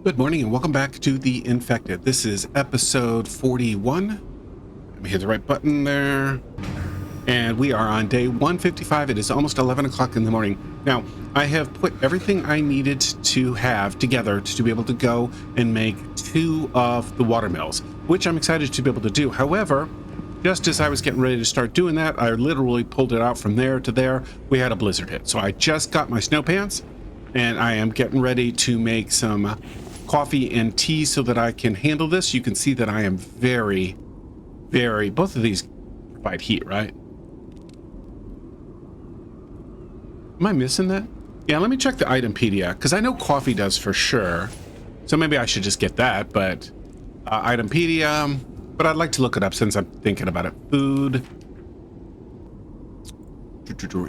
Good morning and welcome back to The Infected. This is episode 41. Let me hit the right button there. And we are on day 155. It is almost 11 o'clock in the morning. Now, I have put everything I needed to have together to be able to go and make 2 of the watermills, which I'm excited to be able to do. However, just as I was getting ready to start doing that, I literally pulled it out from there to there. We had a blizzard hit. So I just got my snow pants and I am getting ready to make some coffee and tea so that I can handle this. You can see that I am very, both of these provide heat, right? Am I missing that? Yeah, let me check the itempedia, because I know coffee does for sure. So maybe I should just get that, but itempedia, but I'd like to look it up since I'm thinking about it. Food.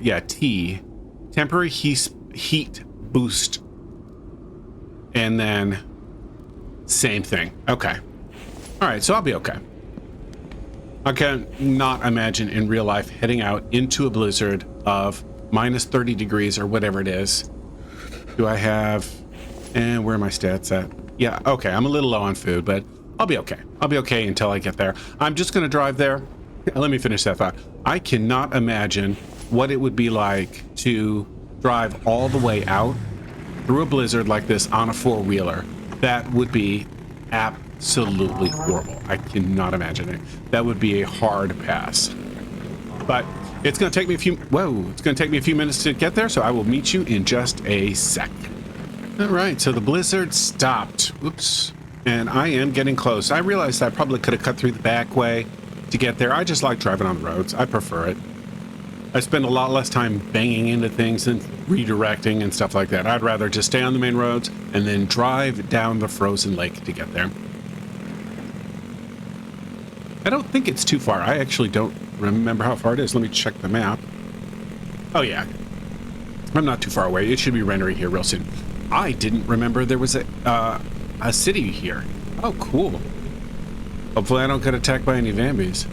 Yeah, tea. Temporary heat boost. And then same thing. Okay. All right, so I'll be okay. I can not imagine in real life heading out into a blizzard of minus 30 degrees or whatever it is. Do I have, and where are my stats at? Yeah, okay, I'm a little low on food, but I'll be okay. I'll be okay until I get there. I'm just gonna drive there. Let me finish that thought. I cannot imagine what it would be like to drive all the way out through a blizzard like this on a four-wheeler. That would be absolutely horrible. I cannot imagine it. That would be a hard pass. But it's going to take me a few minutes to get there, so I will meet you in just a sec. All right, so the blizzard stopped. Oops. And I am getting close. I realized I probably could have cut through the back way to get there. I just like driving on the roads. I prefer it. I spend a lot less time banging into things and redirecting and stuff like that. I'd rather just stay on the main roads and then drive down the frozen lake to get there. I don't think it's too far. I actually don't remember how far it is. Let me check the map. Oh yeah, I'm not too far away. It should be rendering here real soon. I didn't remember there was a city here. Oh, cool. Hopefully I don't get attacked by any Vambies.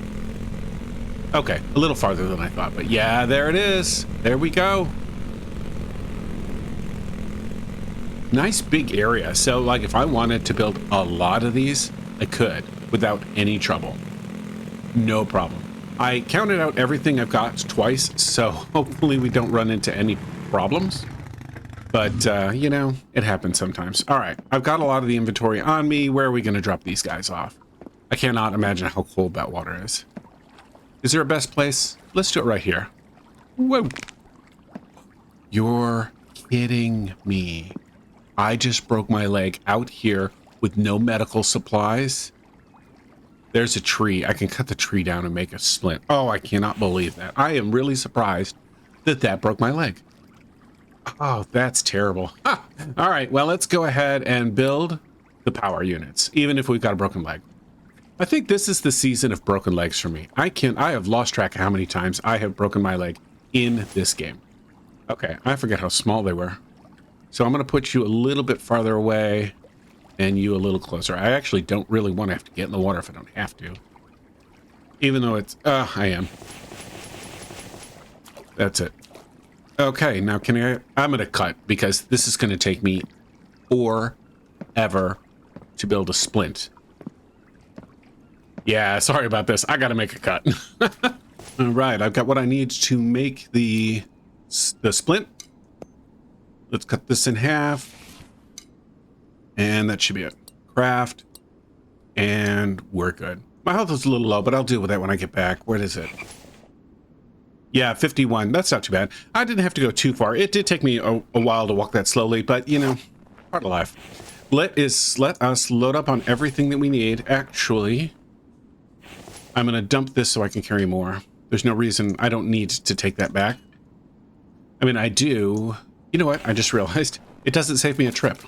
Okay, a little farther than I thought, but yeah, there it is. There we go. Nice big area. So, like, if I wanted to build a lot of these, I could without any trouble. No problem. I counted out everything I've got twice, so hopefully we don't run into any problems. But, you know, it happens sometimes. All right, I've got a lot of the inventory on me. Where are we going to drop these guys off? I cannot imagine how cold that water is. Is there a best place? Let's do it right here. Whoa. You're kidding me. I just broke my leg out here with no medical supplies. There's a tree. I can cut the tree down and make a splint. Oh, I cannot believe that. I am really surprised that that broke my leg. Oh, that's terrible. Ah. All right, well, let's go ahead and build the power units, even if we've got a broken leg. I think this is the season of broken legs for me. I have lost track of how many times I have broken my leg in this game. Okay, I forget how small they were. So I'm going to put you a little bit farther away and you a little closer. I actually don't really want to have to get in the water if I don't have to. Even though it's, I am. That's it. Okay, now I'm going to cut because this is going to take me forever to build a splint. Yeah, sorry about this. I gotta make a cut. All right, I've got what I need to make the splint. Let's cut this in half. And that should be it. Craft. And we're good. My health is a little low, but I'll deal with that when I get back. What is it? Yeah, 51. That's not too bad. I didn't have to go too far. It did take me a while to walk that slowly, but, you know, part of life. Let us load up on everything that we need. Actually, I'm going to dump this so I can carry more. There's no reason I don't need to take that back. I mean, I do. You know what? I just realized it doesn't save me a trip.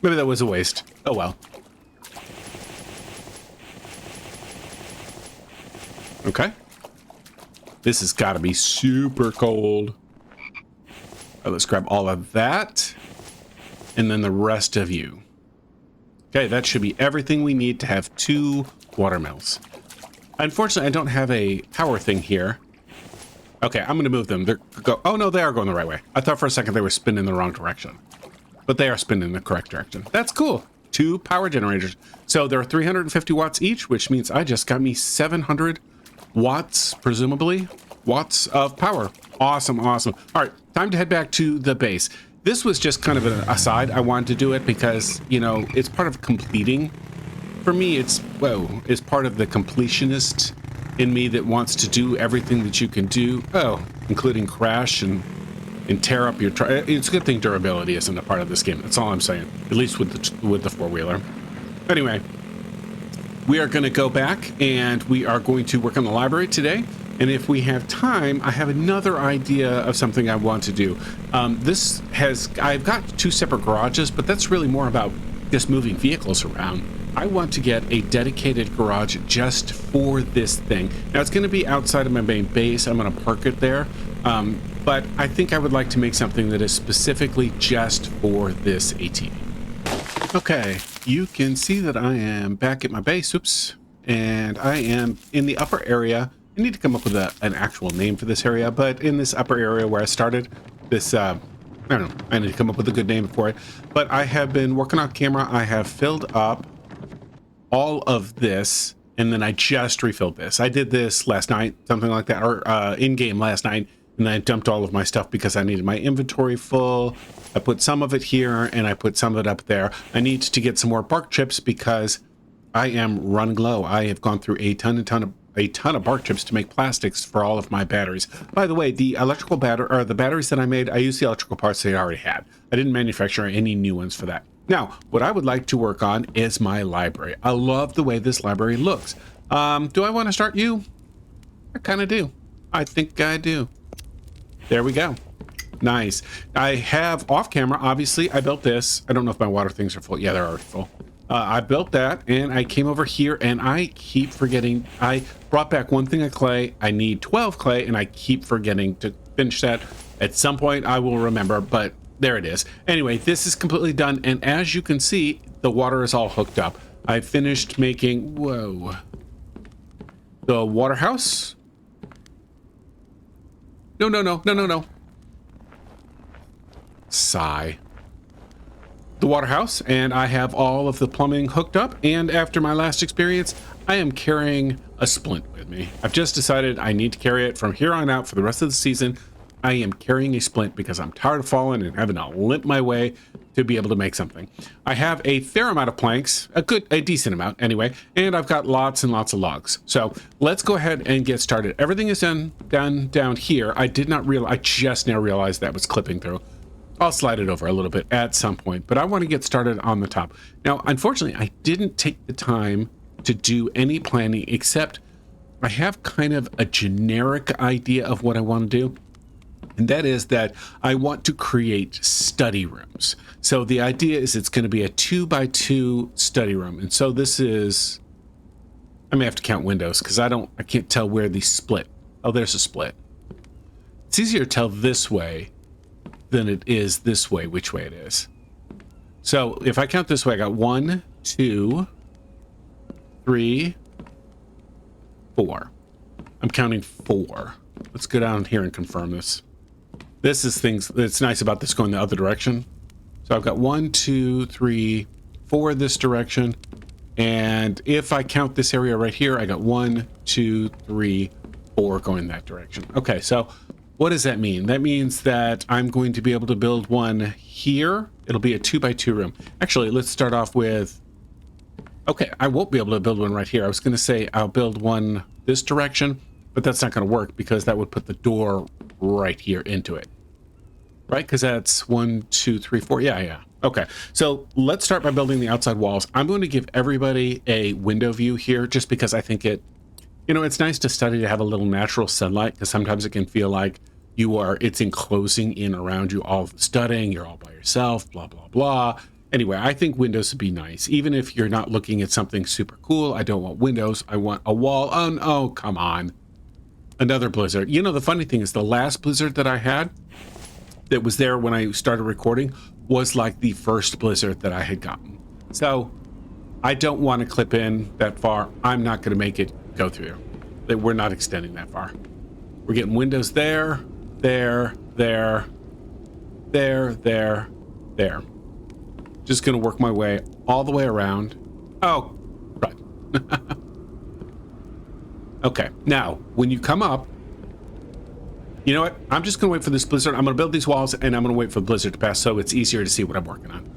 Maybe that was a waste. Oh, well. Okay. This has got to be super cold. Right, let's grab all of that. And then the rest of you. Okay, that should be everything we need to have 2 watermills. Unfortunately, I don't have a power thing here. Okay, I'm going to move them. Oh, no, they are going the right way. I thought for a second they were spinning in the wrong direction. but they are spinning in the correct direction. That's cool. 2 power generators. So they're 350 watts each, which means I just got me 700 watts, presumably, watts of power. Awesome, awesome. All right, time to head back to the base. This was just kind of an aside. I wanted to do it because, you know, it's part of completing. For me, it's part of the completionist in me that wants to do everything that you can do. Oh, including crash and tear up your it's a good thing durability isn't a part of this game. That's all I'm saying. At least with the four-wheeler. Anyway, we are going to go back and we are going to work on the library today. And if we have time, I have another idea of something I want to do. I've got 2 separate garages, but that's really more about just moving vehicles around. I want to get a dedicated garage just for this thing. Now it's going to be outside of my main base. I'm going to park it there. But I think I would like to make something that is specifically just for this ATV. Okay, you can see that I am back at my base. Oops. And I am in the upper area. I need to come up with an actual name for this area, but in this upper area where I started, this, I don't know, I need to come up with a good name for it. But I have been working on camera. I have filled up all of this, and then I just refilled this. I did this last night, something like that, or in-game last night, and then I dumped all of my stuff because I needed my inventory full. I put some of it here, and I put some of it up there. I need to get some more bark chips because I am running low. I have gone through a ton of bark chips to make plastics for all of my batteries. By the way, the electrical the batteries that I made, I used the electrical parts they already had. I didn't manufacture any new ones for that. Now, what I would like to work on is my library. I love the way this library looks. Do I want to start you? I kind of do. I think I do. There we go. Nice. I have off camera, obviously, I built this. I don't know if my water things are full. Yeah, they're already full. I built that, and I came over here, and I keep forgetting. I brought back 1 thing of clay. I need 12 clay, and I keep forgetting to finish that. At some point, I will remember, but there it is. Anyway, this is completely done, and as you can see, the water is all hooked up. I finished making, the water house. No. Sigh. The water house, and I have all of the plumbing hooked up, and after my last experience, I am carrying a splint with me. I've just decided I need to carry it from here on out for the rest of the season. I am carrying a splint because I'm tired of falling and having to limp my way to be able to make something. I have a fair amount of planks, a decent amount anyway, and I've got lots and lots of logs. So let's go ahead and get started. Everything is done down here. I just now realized that was clipping through. I'll slide it over a little bit at some point, but I want to get started on the top. Now, unfortunately, I didn't take the time to do any planning, except I have kind of a generic idea of what I want to do. And that is that I want to create study rooms. So the idea is it's going to be a 2x2 study room. And so this is, I may have to count windows because I can't tell where these split. Oh, there's a split. It's easier to tell this way than it is this way, which way it is. So if I count this way, I got 1, 2, 3, 4. I'm counting 4. Let's go down here and confirm this. This is things that's nice about this going the other direction. So I've got 1, 2, 3, 4 this direction. And if I count this area right here, I got 1, 2, 3, 4 going that direction. Okay, so what does that mean? That means that I'm going to be able to build one here. It'll be a 2x2 room. Actually, let's start off with, okay, I won't be able to build one right here. I was going to say I'll build one this direction, but that's not going to work because that would put the door right here into it. Right? Because that's 1, 2, 3, 4. Yeah. Okay. So let's start by building the outside walls. I'm going to give everybody a window view here just because I think it's nice to study to have a little natural sunlight, because sometimes it can feel like it's enclosing in around you, all studying, you're all by yourself, blah, blah, blah. Anyway, I think windows would be nice. Even if you're not looking at something super cool, I don't want windows. I want a wall. Oh, come on. Another blizzard. The funny thing is the last blizzard that I had that was there when I started recording was like the first blizzard that I had gotten. So I don't want to clip in that far. I'm not going to make it go through. We're not extending that far. We're getting windows there. Just gonna work my way all the way around. Oh, right. Okay, now, when you come up, you know what? I'm just gonna wait for this blizzard. I'm gonna build these walls, and I'm gonna wait for the blizzard to pass so it's easier to see what I'm working on.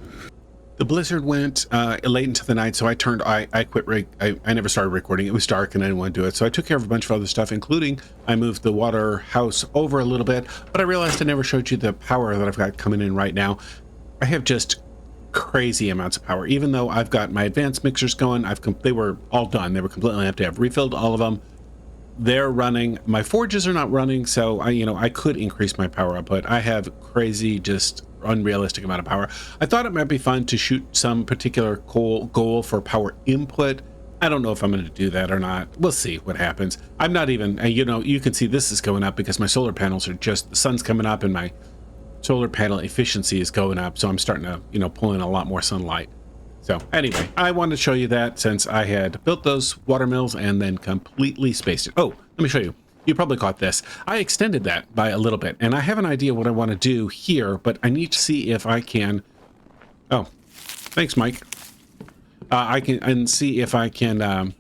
The blizzard went late into the night, so I quit. I never started recording. It was dark, and I didn't want to do it. So I took care of a bunch of other stuff, including I moved the water house over a little bit. But I realized I never showed you the power that I've got coming in right now. I have just crazy amounts of power. Even though I've got my advanced mixers going, they were all done. They were completely empty. I've refilled all of them. They're running. My forges are not running, so I could increase my power output. I have crazy, just unrealistic amount of power. I thought it might be fun to shoot some particular goal for power input. I don't know if I'm going to do that or not. We'll see what happens. I'm not even, you can see this is going up because my solar panels are the sun's coming up and my solar panel efficiency is going up. So I'm starting to, pull in a lot more sunlight. So anyway, I wanted to show you that since I had built those water mills and then completely spaced it. Oh, let me show you. You probably caught this. I extended that by a little bit, and I have an idea what I want to do here, but I need to see if I can. Oh, thanks, Mike. I can see if I can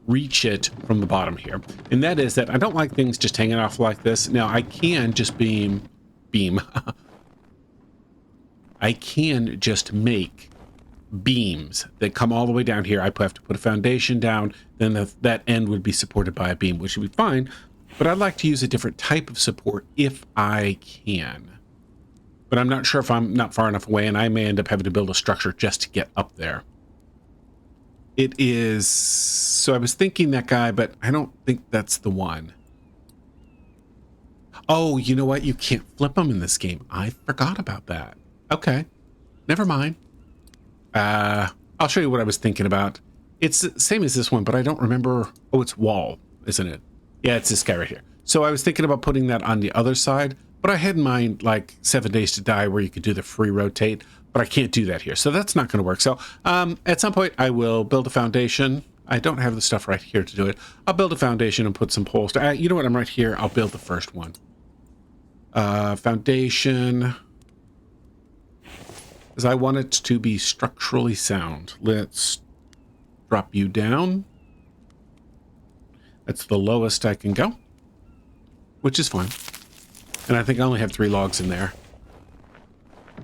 reach it from the bottom here, and that is that I don't like things just hanging off like this. Now I can just beam. I can just make beams that come all the way down here. I have to put a foundation down, then that end would be supported by a beam, which would be fine, but I'd like to use a different type of support if I can. But I'm not sure if I'm not far enough away, and I may end up having to build a structure just to get up there. It is, so I was thinking that guy, but I don't think that's the one. Oh, you know what? You can't flip them in this game. I forgot about that. Okay, never mind. I'll show you what I was thinking about. It's the same as this one, but I don't remember. Oh, it's wall, isn't it? Yeah, it's this guy right here. So I was thinking about putting that on the other side, but I had in mind like 7 Days to Die where you could do the free rotate, but I can't do that here. So that's not going to work. So at some point I will build a foundation. I don't have the stuff right here to do it. I'll build a foundation and put some poles. You know what? I'm right here. I'll build the first one. Foundation. Because I want it to be structurally sound. Let's drop you down. That's the lowest I can go, which is fine. And I think I only have 3 logs in there.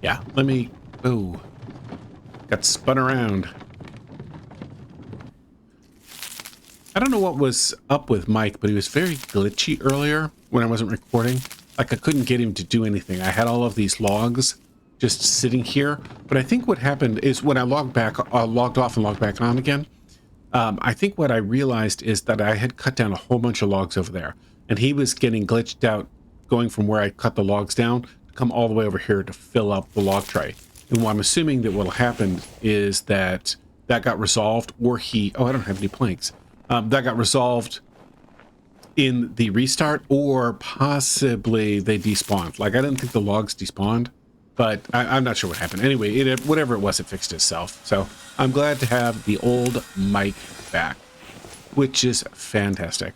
Yeah, let me... Oh, got spun around. I don't know what was up with Mike, but he was very glitchy earlier when I wasn't recording. Like I couldn't get him to do anything. I had all of these logs just sitting here, but I think what happened is when I logged off and logged back on again, I think what I realized is that I had cut down a whole bunch of logs over there, and he was getting glitched out going from where I cut the logs down to come all the way over here to fill up the log tray. And what I'm assuming that what'll happen is that got resolved, or oh, I don't have any planks. That got resolved in the restart, or possibly they despawned. Like I didn't think the logs despawned, but I'm not sure what happened. Anyway, whatever it was, it fixed itself. So I'm glad to have the old mic back, which is fantastic.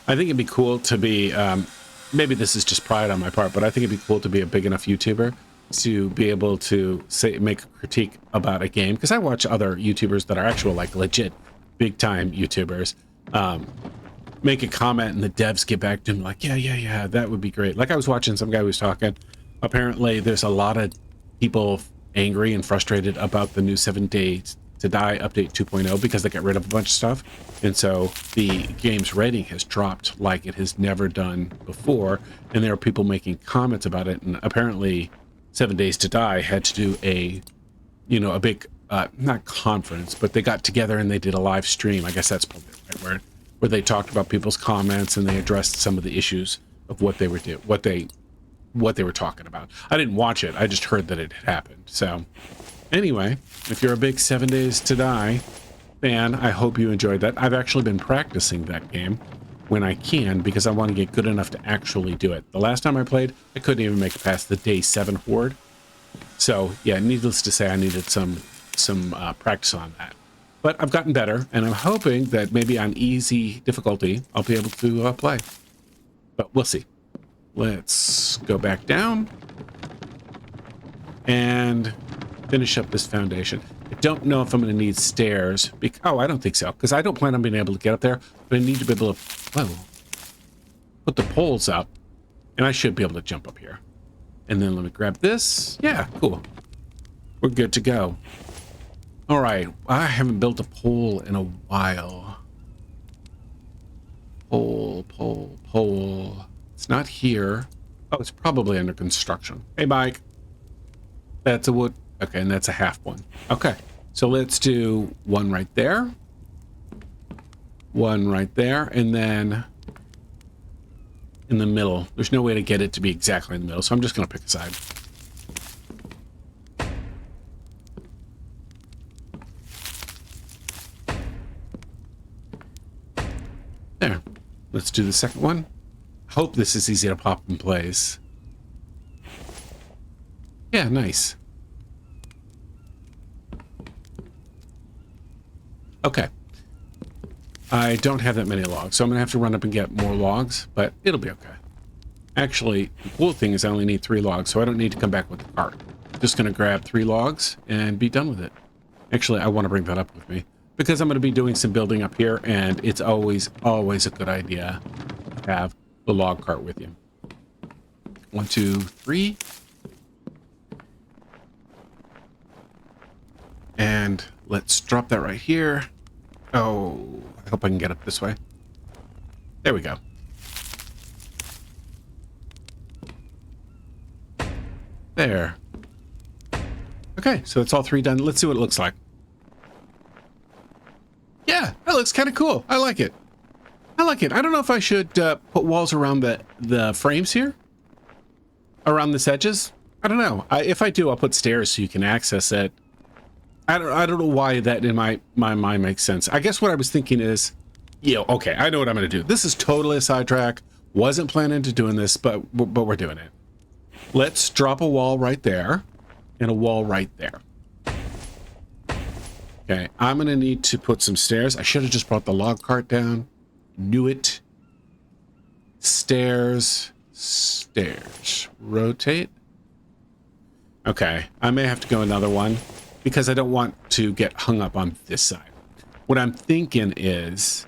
I think it'd be cool to be, maybe this is just pride on my part, but I think it'd be cool to be a big enough YouTuber to be able to make a critique about a game. Because I watch other YouTubers that are actual, like legit, big time YouTubers, make a comment and the devs get back to him like, yeah, that would be great. Like I was watching some guy who was talking. Apparently there's a lot of people angry and frustrated about the new 7 Days to Die update 2.0 because they got rid of a bunch of stuff. And so the game's rating has dropped like it has never done before. And there are people making comments about it. And apparently 7 Days to Die had to do a big, not conference, but they got together and they did a live stream. I guess that's probably the right word, where they talked about people's comments and they addressed some of the issues of what they were doing, what they were talking about. I didn't watch it. I just heard that it had happened. So anyway, if you're a big 7 Days to Die fan, I hope you enjoyed that. I've actually been practicing that game when I can because I want to get good enough to actually do it. The last time I played, I couldn't even make it past the day 7 horde. So yeah, needless to say, I needed some practice on that. But I've gotten better, and I'm hoping that maybe on easy difficulty, I'll be able to play. But we'll see. Let's go back down. and finish up this foundation. I don't know if I'm going to need stairs. Oh, I don't think so, because I don't plan on being able to get up there, but I need to be able to, whoa, put the poles up, and I should be able to jump up here. And then let me grab this. Yeah, cool. We're good to go. All right, I haven't built a pole in a while. Pole. It's not here. Oh, it's probably under construction. Hey, Mike. That's a wood. Okay, and that's a half one. Okay, so let's do one right there. One right there, and then in the middle. There's no way to get it to be exactly in the middle, so I'm just going to pick a side. There. Let's do the second one. Hope this is easy to pop in place. Yeah, nice. Okay. I don't have that many logs, so I'm going to have to run up and get more logs, but it'll be okay. Actually, the cool thing is I only need 3 logs, so I don't need to come back with the cart. Just going to grab 3 logs and be done with it. Actually, I want to bring that up with me, because I'm going to be doing some building up here, and it's always a good idea to have the log cart with you. 1, 2, 3. And let's drop that right here. Oh, I hope I can get up this way. There we go. There. Okay, so it's all 3 done. Let's see what it looks like. Yeah, that looks kind of cool. I like it. I like it. I don't know if I should put walls around the frames here. Around the edges. I don't know. If I do, I'll put stairs so you can access it. I don't know why that in my mind makes sense. I guess what I was thinking is, okay, I know what I'm going to do. This is totally a sidetrack. Wasn't planning to doing this, but we're doing it. Let's drop a wall right there and a wall right there. Okay, I'm going to need to put some stairs. I should have just brought the log cart down. Knew it. Stairs. Rotate. Okay, I may have to go another one, because I don't want to get hung up on this side. What I'm thinking is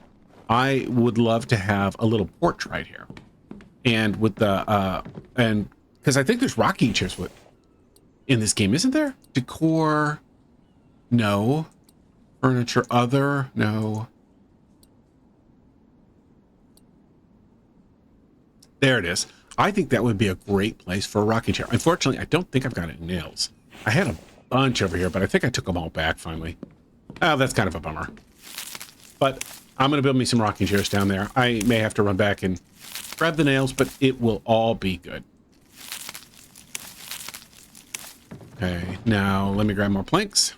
I would love to have a little porch right here. And with the, and because I think there's rocking chairs in this game, isn't there? Decor, no. Furniture, other, no. There it is. I think that would be a great place for a rocking chair. Unfortunately, I don't think I've got any nails. I had a bunch over here, but I think I took them all back finally. Oh, that's kind of a bummer. But I'm going to build me some rocking chairs down there. I may have to run back and grab the nails, but it will all be good. Okay, now let me grab more planks.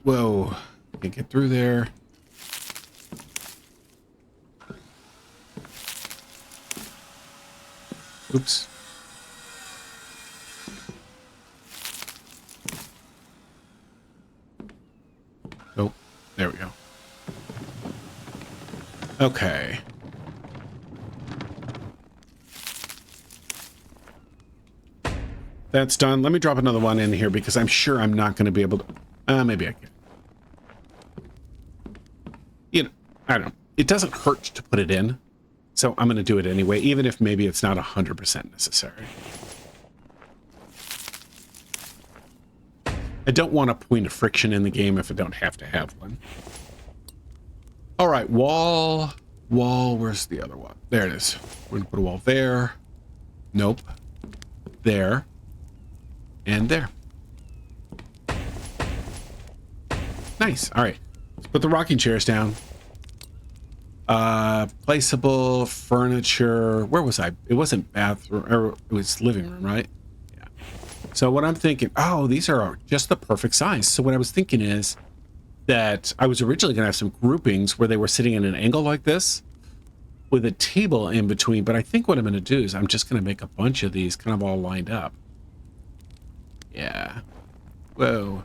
Whoa, can't get through there. Oops. Oh, there we go. Okay. That's done. Let me drop another one in here because I'm sure I'm not going to be able to... maybe I can. I don't know. It doesn't hurt to put it in. So I'm going to do it anyway, even if maybe it's not 100% necessary. I don't want a point of friction in the game if I don't have to have one. All right, wall, where's the other one? There it is. We're going to put a wall there. Nope. There. And there. Nice. All right. Let's put the rocking chairs down. Placeable furniture. Where was I? It wasn't bathroom, or it was living room, right? Yeah. So what I'm thinking, oh, these are just the perfect size. So what I was thinking is that I was originally going to have some groupings where they were sitting in an angle like this with a table in between. But I think what I'm going to do is I'm just going to make a bunch of these kind of all lined up. Yeah. Whoa.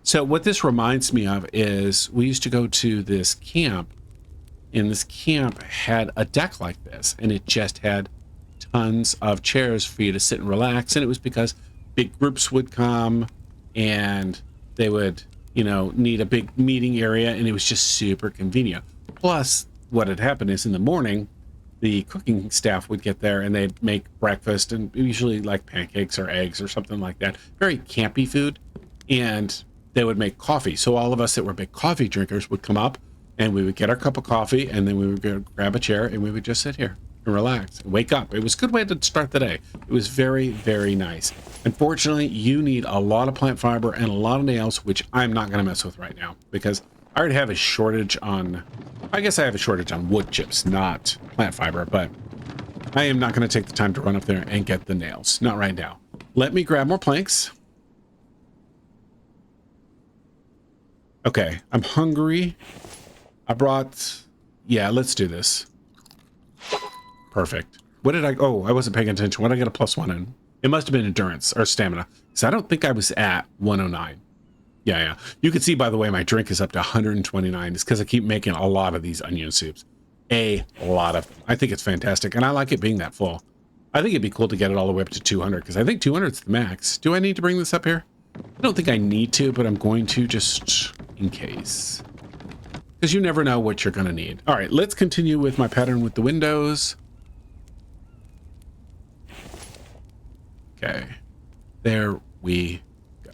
So what this reminds me of is we used to go to this camp in this camp had a deck like this, and it just had tons of chairs for you to sit and relax. And it was because big groups would come and they would, you know, need a big meeting area, and it was just super convenient. Plus, what had happened is in the morning, the cooking staff would get there and they'd make breakfast, and usually like pancakes or eggs or something like that. Very campy food. And they would make coffee. So all of us that were big coffee drinkers would come up and we would get our cup of coffee, and then we would go grab a chair and we would just sit here and relax and wake up. It was a good way to start the day. It was very, very nice. Unfortunately, you need a lot of plant fiber and a lot of nails, which I'm not going to mess with right now because I already have a shortage on, I guess I have a shortage on wood chips, not plant fiber, but I am not going to take the time to run up there and get the nails. Not right now. Let me grab more planks. Okay, I'm hungry. I brought, yeah, let's do this. Perfect. What did I, oh, I wasn't paying attention. What did I get a +1 in? It must have been endurance or stamina, because I don't think I was at 109. Yeah. You can see, by the way, my drink is up to 129. It's because I keep making a lot of these onion soups. A lot of them. I think it's fantastic, and I like it being that full. I think it'd be cool to get it all the way up to 200, because I think 200 is the max. Do I need to bring this up here? I don't think I need to, but I'm going to just in case. Because you never know what you're going to need. All right, let's continue with my pattern with the windows. Okay, there we go.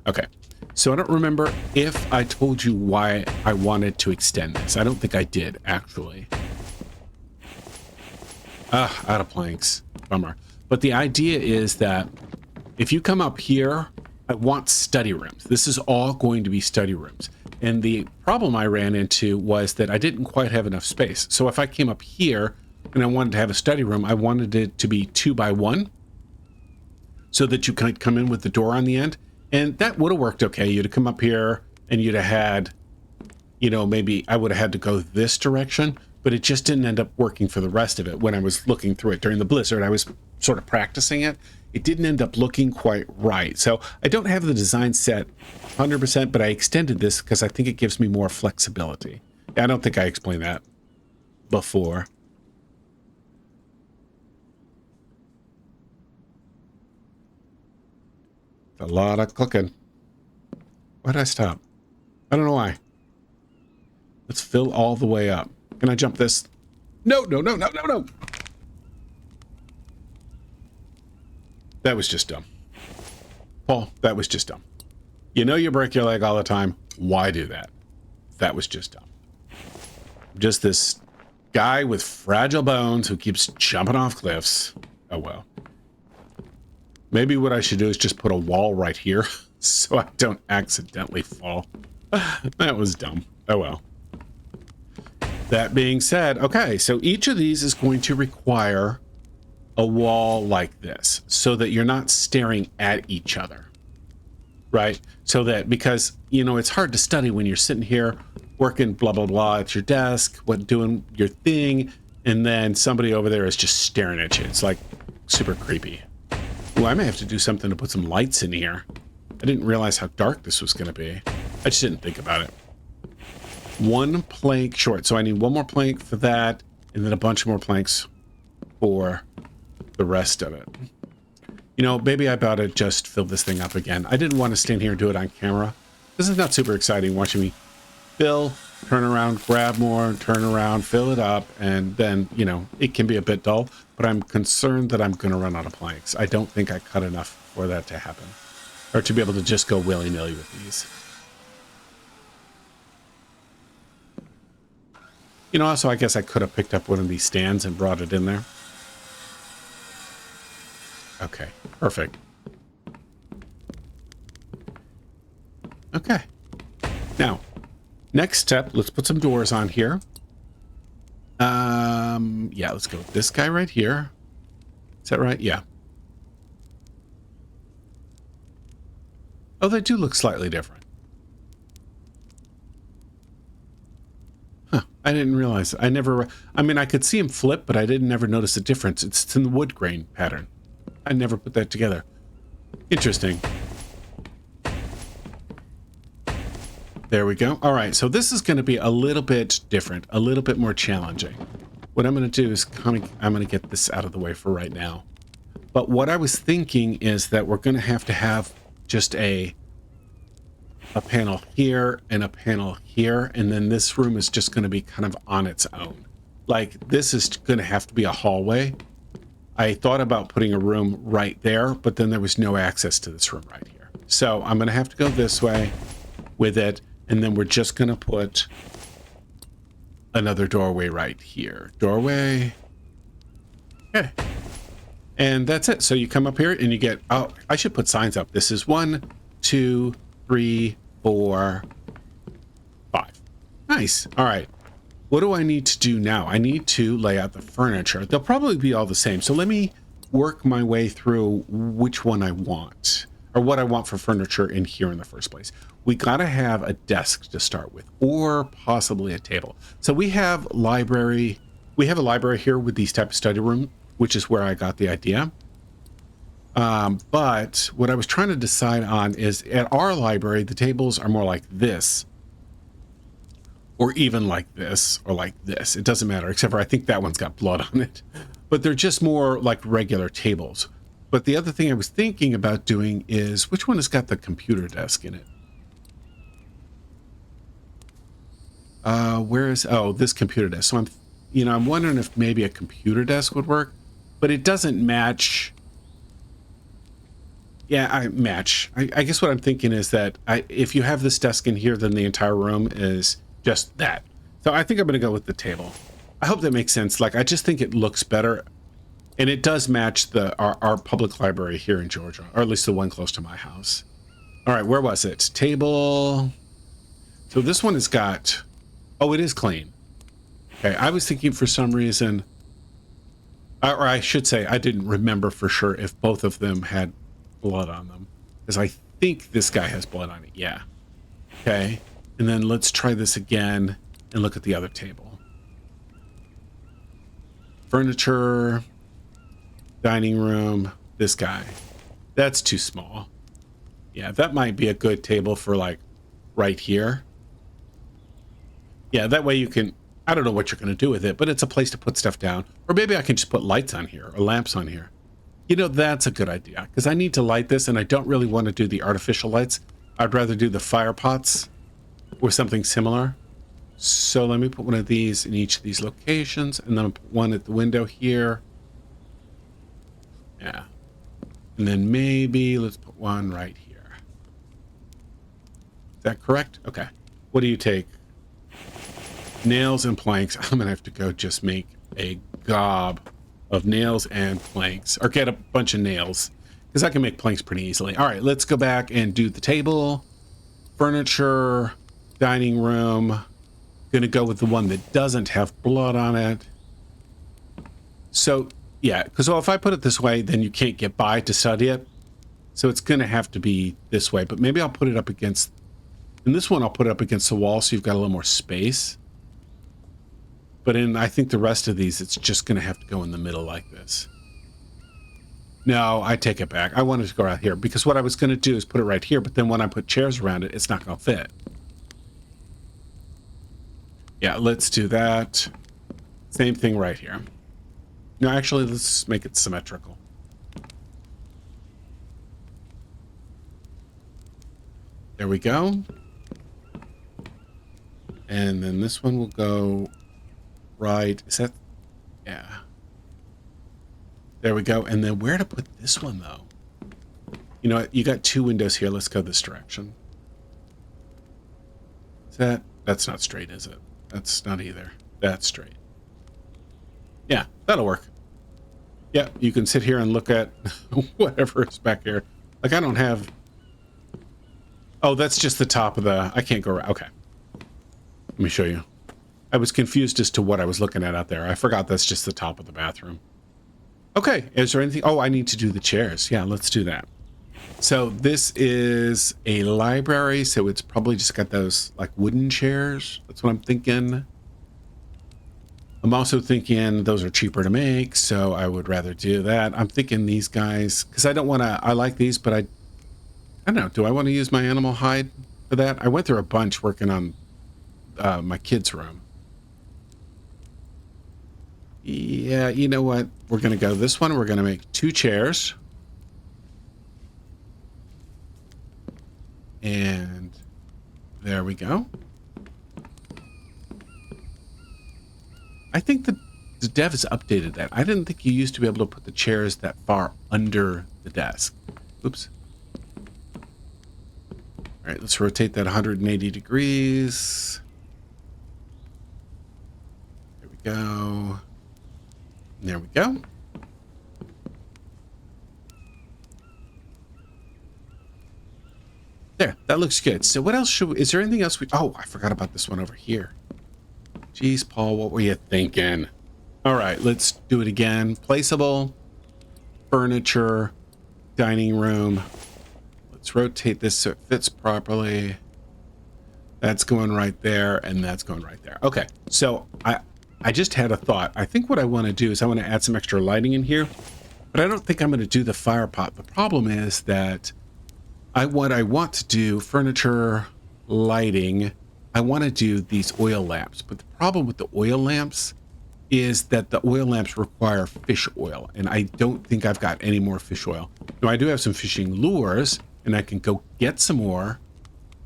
Okay, so I don't remember if I told you why I wanted to extend this. I don't think I did, actually. Out of planks. Bummer. But the idea is that if you come up here, I want study rooms. This is all going to be study rooms. And the problem I ran into was that I didn't quite have enough space. So if I came up here and I wanted to have a study room, I wanted it to be 2 by 1 so that you could come in with the door on the end. And that would have worked okay. You'd have come up here and you'd have had, you know, maybe I would have had to go this direction, but it just didn't end up working for the rest of it. When I was looking through it during the blizzard, I was sort of practicing it. It didn't end up looking quite right. So I don't have the design set 100%, but I extended this because I think it gives me more flexibility. I don't think I explained that before. A lot of cooking. Why did I stop? I don't know why. Let's fill all the way up. Can I jump this? No. That was just dumb. Paul, that was just dumb. You know you break your leg all the time. Why do that? That was just dumb. Just this guy with fragile bones who keeps jumping off cliffs. Oh, well. Maybe what I should do is just put a wall right here so I don't accidentally fall. That was dumb. Oh, well. That being said, okay, so each of these is going to require a wall like this so that you're not staring at each other, right? So that, because, you know, it's hard to study when you're sitting here working blah, blah, blah at your desk, doing your thing, and then somebody over there is just staring at you. It's like super creepy. Ooh, I may have to do something to put some lights in here. I didn't realize how dark this was going to be. I just didn't think about it. 1 plank short, so I need 1 more plank for that, and then a bunch more planks for the rest of it. You know, maybe I about to just fill this thing up again. I didn't want to stand here and do it on camera. This is not super exciting, watching me fill, turn around, grab more, turn around, fill it up, and then, you know, it can be a bit dull, but I'm concerned that I'm going to run out of planks. I don't think I cut enough for that to happen, or to be able to just go willy-nilly with these. You know, also, I guess I could have picked up one of these stands and brought it in there. Okay, perfect. Okay. Now, next step, let's put some doors on here. Yeah, let's go with this guy right here. Is that right? Yeah. Oh, they do look slightly different. Huh, I didn't realize. I mean, I could see him flip, but I didn't ever notice the difference. It's in the wood grain pattern. I never put that together. Interesting. There we go. All right, so this is going to be a little bit different, a little bit more challenging. What I'm going to do is I'm going to get this out of the way for right now. But what I was thinking is that we're going to have just a panel here and a panel here, and then this room is just going to be kind of on its own. Like, this is going to have to be a hallway. I thought about putting a room right there, but then there was no access to this room right here. So I'm going to have to go this way with it, and then we're just going to put another doorway right here. Doorway. Okay. And that's it. So you come up here and you get, oh, I should put signs up. This is 1, 2, 3, 4, 5. Nice. All right. What do I need to do now? I need to lay out the furniture. They'll probably be all the same. So let me work my way through which one I want, or what I want for furniture in here in the first place. We got to have a desk to start with, or possibly a table. So we have library. We have a library here with these type of study room, which is where I got the idea. But what I was trying to decide on is at our library, the tables are more like this, or even like this, or like this. It doesn't matter, except for I think that one's got blood on it. But they're just more like regular tables. But the other thing I was thinking about doing is, which one has got the computer desk in it? Where is, oh, this computer desk. So I'm wondering if maybe a computer desk would work, but it doesn't match. Yeah, I guess what I'm thinking is that if you have this desk in here, then the entire room is just that. So I think I'm going to go with the table. I hope that makes sense. Like, I just think it looks better, and it does match our public library here in Georgia, or at least the one close to my house. All right, where was it? Table. So this one has got, oh, it is clean. Okay, I was thinking for some reason, or I should say, I didn't remember for sure if both of them had blood on them, because I think this guy has blood on it. Yeah. Okay, and then let's try this again and look at the other table. Furniture, dining room, this guy. That's too small. Yeah, that might be a good table for like right here. Yeah, that way you can, I don't know what you're going to do with it, but it's a place to put stuff down. Or maybe I can just put lights on here or lamps on here. You know, that's a good idea, because I need to light this, and I don't really want to do the artificial lights. I'd rather do the fire pots or something similar. So let me put one of these in each of these locations, and then I'll put one at the window here. Yeah. And then maybe let's put one right here. Is that correct? Okay. What do you take? Nails and planks. I'm gonna have to go just make a gob of nails and planks, or get a bunch of nails, because I can make planks pretty easily. All right, let's go back and do the table, furniture, dining room. Gonna go with the one that doesn't have blood on it. So yeah, because if I put it this way, then you can't get by to study it. So it's gonna have to be this way, but maybe I'll put it up against, in this one I'll put it up against the wall so you've got a little more space. But in, I think the rest of these, it's just going to have to go in the middle like this. No, I take it back. I wanted to go out here, because what I was going to do is put it right here, but then when I put chairs around it, it's not going to fit. Yeah, let's do that. Same thing right here. No, actually, let's make it symmetrical. There we go. And then this one will go right. Is that, yeah. There we go. And then where to put this one, though? You know what? You got two windows here. Let's go this direction. Is that, that's not straight, is it? That's not either. That's straight. Yeah, that'll work. Yeah, you can sit here and look at whatever is back here. Like, I don't have, oh, that's just the top of the, I can't go around. Okay. Let me show you. I was confused as to what I was looking at out there. I forgot that's just the top of the bathroom. Okay, is there anything? Oh, I need to do the chairs. Yeah, let's do that. So this is a library, so it's probably just got those like wooden chairs. That's what I'm thinking. I'm also thinking those are cheaper to make, so I would rather do that. I'm thinking these guys, because I don't want to, I like these, but I don't know, do I want to use my animal hide? for that. I went through a bunch working on my kids' room. Yeah, you know what? We're going to go this one. We're going to make 2 chairs. And there we go. I think the dev has updated that. I didn't think you used to be able to put the chairs that far under the desk. Oops. All right, let's rotate that 180 degrees. There we go. There we go. There, that looks good. So what else should we, is there anything else we, oh, I forgot about this one over here. Jeez, Paul, what were you thinking? All right, let's do it again. Placeable, furniture, dining room. Let's rotate this so it fits properly. That's going right there, and that's going right there. Okay, so I just had a thought. I think what I want to do is I want to add some extra lighting in here, but I don't think I'm going to do the fire pot. The problem is that what I want to do, furniture, lighting, I want to do these oil lamps. But the problem with the oil lamps is that the oil lamps require fish oil, and I don't think I've got any more fish oil. Now, I do have some fishing lures, and I can go get some more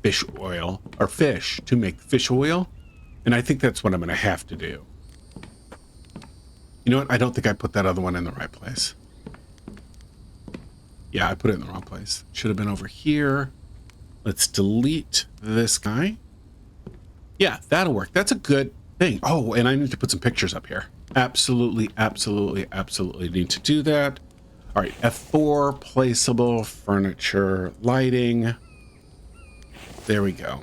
fish oil, or fish, to make fish oil, and I think that's what I'm going to have to do. You know what? I don't think I put that other one in the right place. Yeah, I put it in the wrong place. Should have been over here. Let's delete this guy. Yeah, that'll work. That's a good thing. Oh, and I need to put some pictures up here. Absolutely, absolutely, absolutely need to do that. All right, F4, placeable, furniture, lighting. There we go.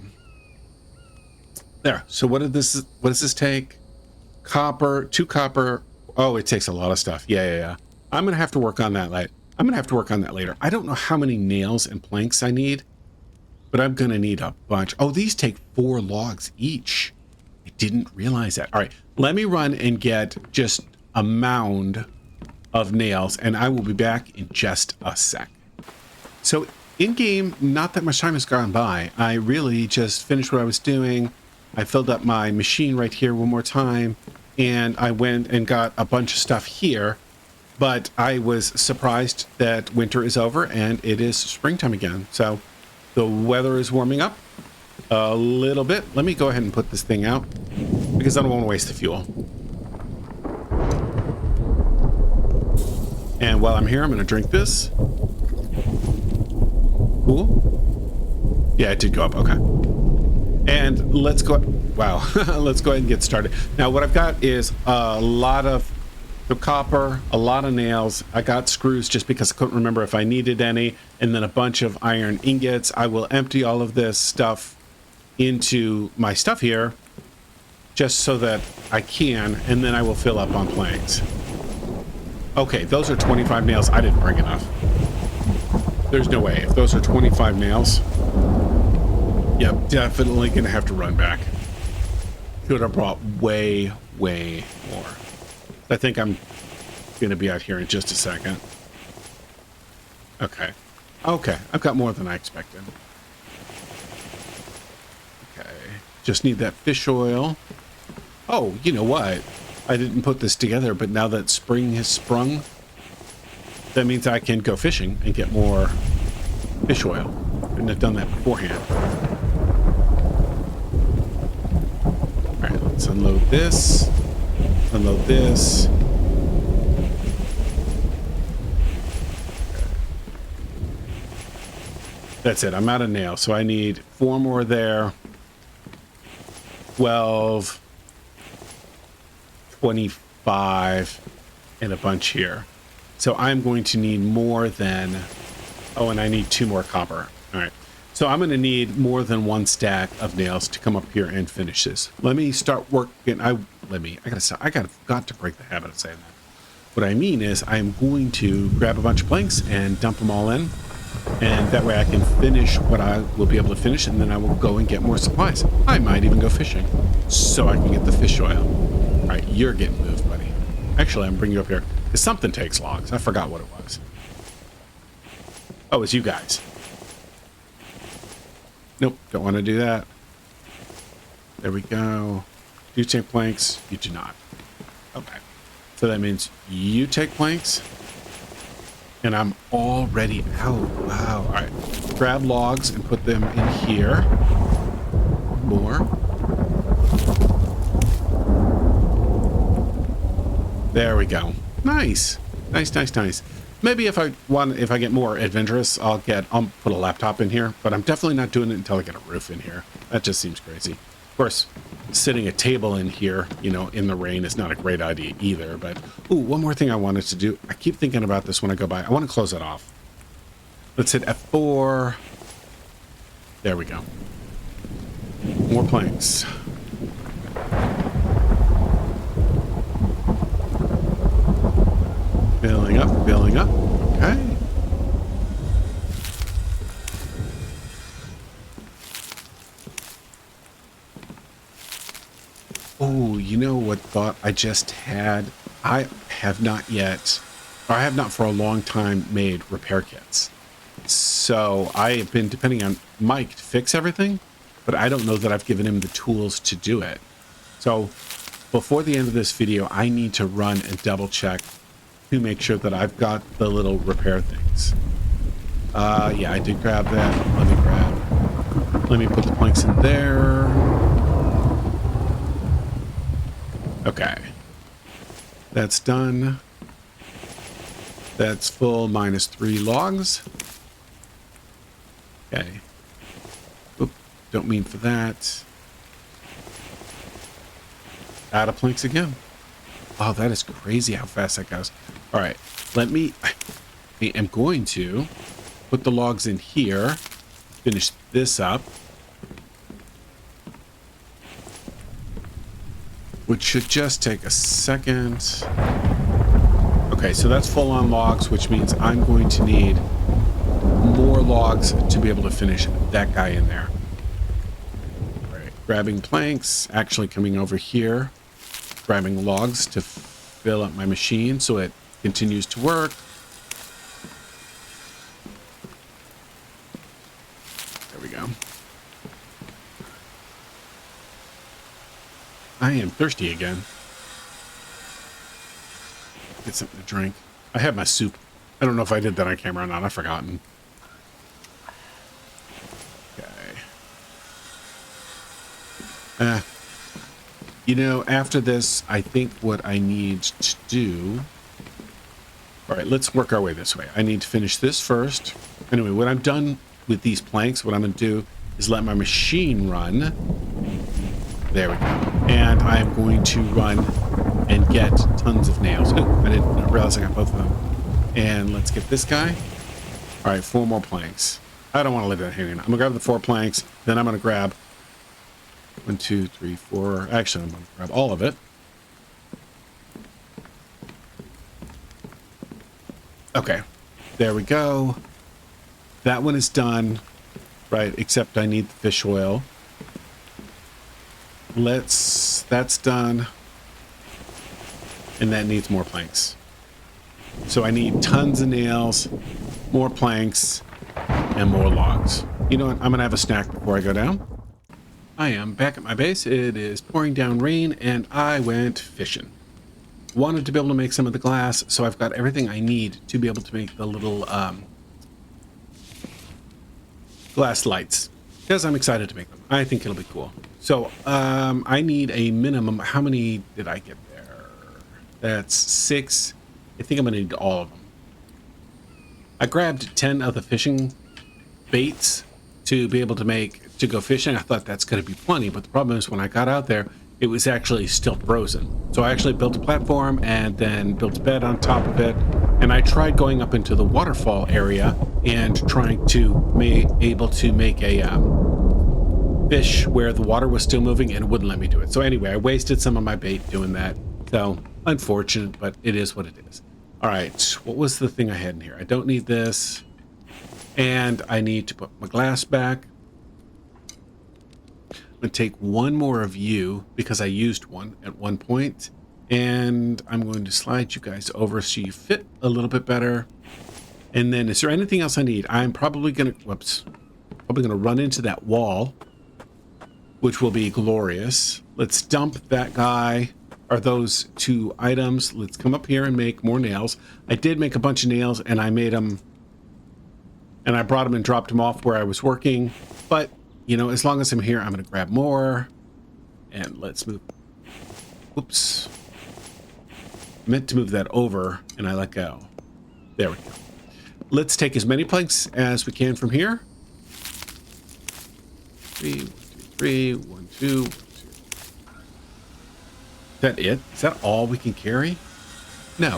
There. So what does this take? Copper, 2 copper. Oh, it takes a lot of stuff. Yeah. I'm going to have to work on that later. I don't know how many nails and planks I need, but I'm going to need a bunch. Oh, these take 4 logs each. I didn't realize that. All right, let me run and get just a mound of nails, and I will be back in just a sec. So in game, not that much time has gone by. I really just finished what I was doing. I filled up my machine right here one more time, and I went and got a bunch of stuff here. But I was surprised that winter is over and it is springtime again. So the weather is warming up a little bit. Let me go ahead and put this thing out because I don't want to waste the fuel. And while I'm here, I'm going to drink this. Cool. Yeah, it did go up. Okay. And let's go. Wow. Let's go ahead and get started. Now, what I've got is a lot of the copper, a lot of nails. I got screws just because I couldn't remember if I needed any, and then a bunch of iron ingots. I will empty all of this stuff into my stuff here just so that I can, and then I will fill up on planks. Okay, those are 25 nails. I didn't bring enough. There's no way. If those are 25 nails, yep, definitely gonna have to run back. Could have brought way more. I think I'm going to be out here in just a second. Okay. I've got more than I expected. Okay. Just need that fish oil. Oh, you know what? I didn't put this together, but now that spring has sprung, that means I can go fishing and get more fish oil. I couldn't have done that beforehand. All right, let's unload this. Unload this. That's it. I'm out of nails, so I need 4 more there. 12, 25, and a bunch here. So I'm going to need more than... Oh, and I need 2 more copper. All right. So I'm going to need more than 1 stack of nails to come up here and finish this. Let me start working. I got to break the habit of saying that. What I mean is I'm going to grab a bunch of planks and dump them all in, and that way I can finish what I will be able to finish, and then I will go and get more supplies. I might even go fishing so I can get the fish oil. All right, you're getting moved, buddy. Actually, I'm bringing you up here because something takes logs. I forgot what it was. Oh, it's you guys. Nope, don't want to do that. There we go. You take planks. You do not. Okay. So that means you take planks. And I'm already out. Wow. All right. Grab logs and put them in here. More. There we go. Nice. Nice, nice, nice. Maybe if I get more adventurous, I'll put a laptop in here, but I'm definitely not doing it until I get a roof in here. That just seems crazy. Of course, sitting a table in here, you know, in the rain is not a great idea either, but ooh, one more thing I wanted to do. I keep thinking about this when I go by. I want to close it off. Let's hit F4. There we go. More planks. Building up, building up. Okay. Oh, you know what thought I just had? I have not yet, or I have not for a long time made repair kits. So I have been depending on Mike to fix everything, but I don't know that I've given him the tools to do it. So before the end of this video, I need to run and double check to make sure that I've got the little repair things. Yeah, I did grab that. Let me put the planks in there. Okay. That's done. That's full -3 logs. Okay. Oop, don't mean for that. Out of planks again. Oh, that is crazy how fast that goes. All right, I am going to put the logs in here, finish this up, which should just take a second. Okay, so that's full on logs, which means I'm going to need more logs to be able to finish that guy in there. All right, grabbing planks, actually coming over here, grabbing logs to fill up my machine so it continues to work. There we go. I am thirsty again. Get something to drink. I had my soup. I don't know if I did that on camera or not. I've forgotten. Okay. You know, after this, I think what I need to do... All right, let's work our way this way. I need to finish this first. Anyway, when I'm done with these planks, what I'm going to do is let my machine run. There we go. And I'm going to run and get tons of nails. Oh, I didn't realize I got both of them. And let's get this guy. All right, 4 more planks. I don't want to leave that hanging. I'm going to grab the 4 planks. Then I'm going to grab 1, 2, 3, 4. Actually, I'm going to grab all of it. Okay, there we go. That one is done, right? Except I need the fish oil. That's done. And that needs more planks. So I need tons of nails, more planks, and more logs. You know what? I'm going to have a snack before I go down. I am back at my base. It is pouring down rain, and I went fishing. Wanted to be able to make some of the glass, so I've got everything I need to be able to make the little glass lights, because I'm excited to make them. I think it'll be cool. So I need a minimum. How many did I get there? That's 6. I think I'm going to need all of them. I grabbed 10 of the fishing baits to be able to go fishing. I thought that's going to be plenty, but the problem is when I got out there, it was actually still frozen. So I actually built a platform and then built a bed on top of it. And I tried going up into the waterfall area and trying to able to make a fish where the water was still moving, and it wouldn't let me do it. So anyway, I wasted some of my bait doing that. So unfortunate, but it is what it is. All right, what was the thing I had in here? I don't need this. And I need to put my glass back. I'm going to take one more of you because I used one at one point, and I'm going to slide you guys over so you fit a little bit better. And then is there anything else I need? I'm probably going to, whoops. Probably going to run into that wall, which will be glorious. Let's dump that guy, or those 2 items. Let's come up here and make more nails. I did make a bunch of nails, and I made them, and I brought them and dropped them off where I was working. But, you know, as long as I'm here, I'm going to grab more. And let's move. Oops. I meant to move that over, and I let go. There we go. Let's take as many planks as we can from here. 3, 1, 2, 3, 1, 2, 1, 2. Is that it? Is that all we can carry? No.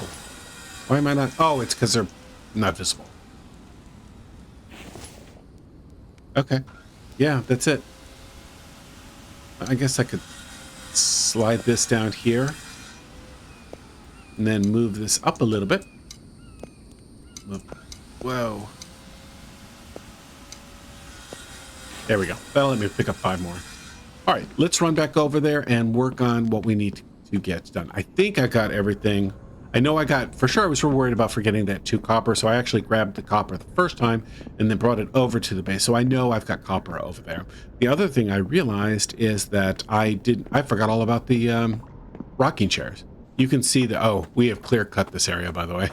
Why am I not? Oh, it's because they're not visible. Okay. Yeah, that's it. I guess I could slide this down here and then move this up a little bit. Whoa. There we go. That'll let me pick up 5 more. All right, let's run back over there and work on what we need to get done. I think I got everything. I know I got, for sure, I was worried about forgetting that 2 copper, so I actually grabbed the copper the first time and then brought it over to the base. So I know I've got copper over there. The other thing I realized is that I forgot all about the rocking chairs. You can see that, oh, we have clear cut this area, by the way.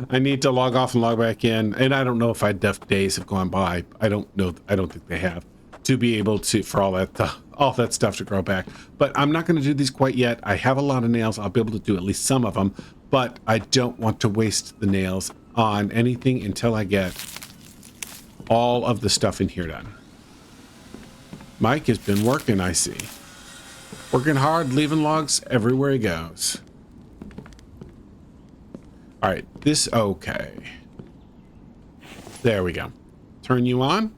I need to log off and log back in, and I don't know if enough days have gone by. I don't know. I don't think they have, to be able to, for all that stuff to grow back. But I'm not going to do these quite yet. I have a lot of nails. I'll be able to do at least some of them, but I don't want to waste the nails on anything until I get all of the stuff in here done. Mike has been working, I see. Working hard, leaving logs everywhere he goes. All right, this, okay. There we go. Turn you on.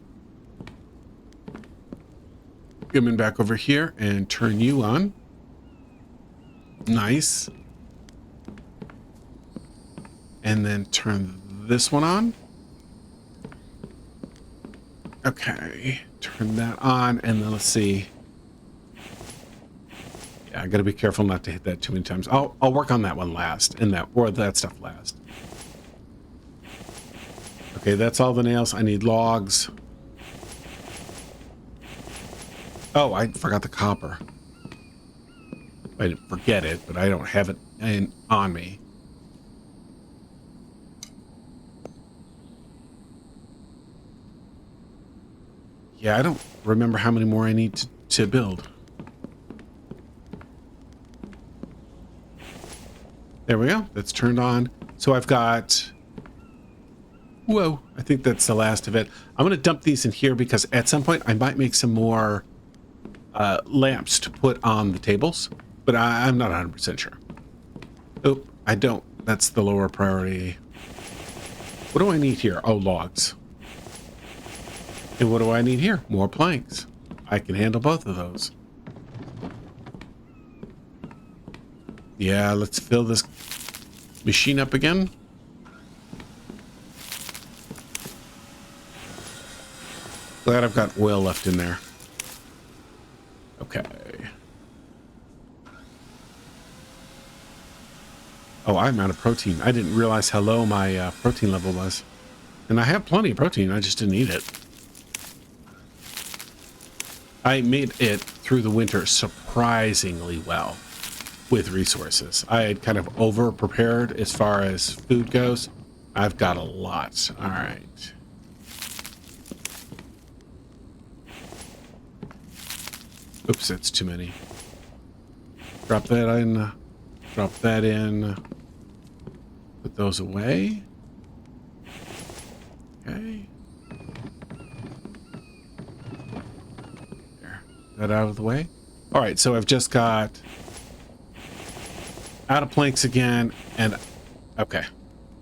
Come in back over here and turn you on. Nice. And then turn this one on. Okay, turn that on, and then let's see. Yeah, I gotta be careful not to hit that too many times. I'll work on that one last, and that stuff last. Okay, that's all the nails. I need logs. Oh, I forgot the copper. I didn't forget it, but I don't have it on me. Yeah, I don't remember how many more I need to build. There we go. That's turned on. So I've got... Whoa, I think that's the last of it. I'm going to dump these in here because at some point I might make some more lamps to put on the tables, but I'm not 100% sure. Oh, I don't. That's the lower priority. What do I need here? Oh, logs. And what do I need here? More planks. I can handle both of those. Yeah, let's fill this machine up again. Glad I've got oil left in there. Okay. Oh, I'm out of protein. I didn't realize how low my protein level was. And I have plenty of protein, I just didn't eat it. I made it through the winter surprisingly well with resources. I had kind of over-prepared as far as food goes. I've got a lot. All right. Oops, that's too many. Drop that in. Drop that in. Put those away. Okay. There. That out of the way. All right, so I've just got out of planks again, and okay,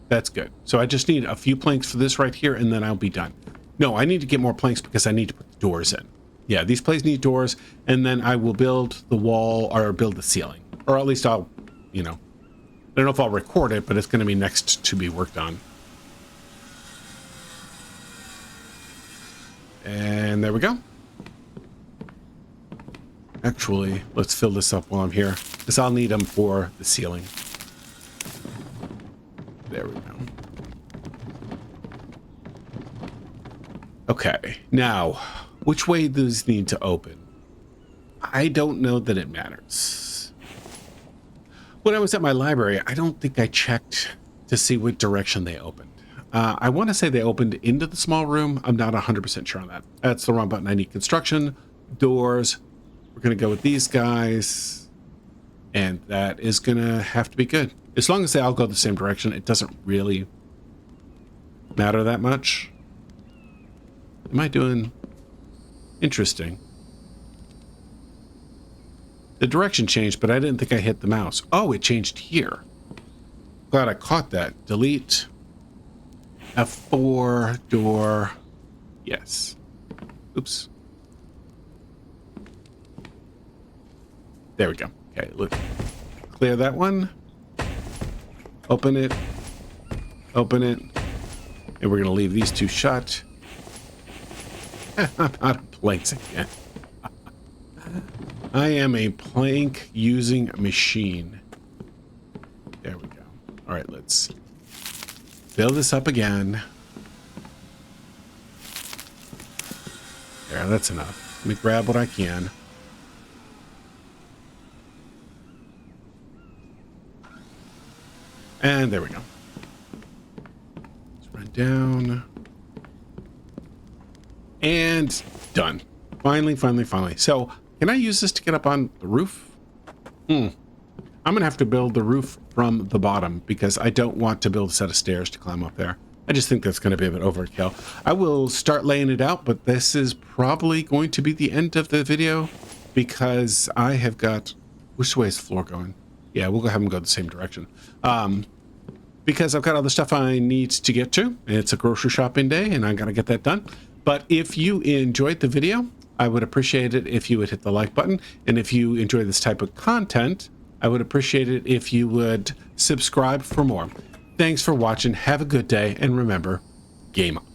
that's good. So I just need a few planks for this right here, and then I'll be done. No, I need to get more planks because I need to put the doors in. Yeah, these places need doors, and then I will build the wall or build the ceiling, or at least I'll, you know, I don't know if I'll record it, but it's going to be next to be worked on. And there we go. Actually, let's fill this up while I'm here, because I'll need them for the ceiling. There we go. Okay, now, which way these need to open? I don't know that it matters. When I was at my library, I don't think I checked to see what direction they opened. I want to say they opened into the small room. I'm not 100% sure on that. That's the wrong button. I need construction, doors. We're going to go with these guys. And that is going to have to be good. As long as they all go the same direction, it doesn't really matter that much. Am I doing interesting? The direction changed, but I didn't think I hit the mouse. Oh, it changed here. Glad I caught that. Delete. F4, door. Yes. Oops. There we go. Okay, look. Clear that one. Open it. Open it. And we're going to leave these two shut. I'm out of planks again. I am a plank using machine. There we go. All right, let's fill this up again. There, that's enough. Let me grab what I can. And there we go. Let's run down. And done. Finally. So, can I use this to get up on the roof? I'm going to have to build the roof from the bottom because I don't want to build a set of stairs to climb up there. I just think that's going to be a bit overkill. I will start laying it out, but this is probably going to be the end of the video because I have got... Which way is the floor going? Yeah, we'll go have them go the same direction. Because I've got all the stuff I need to get to. It's a grocery shopping day, and I got to get that done. But if you enjoyed the video, I would appreciate it if you would hit the like button. And if you enjoy this type of content, I would appreciate it if you would subscribe for more. Thanks for watching. Have a good day. And remember, game on.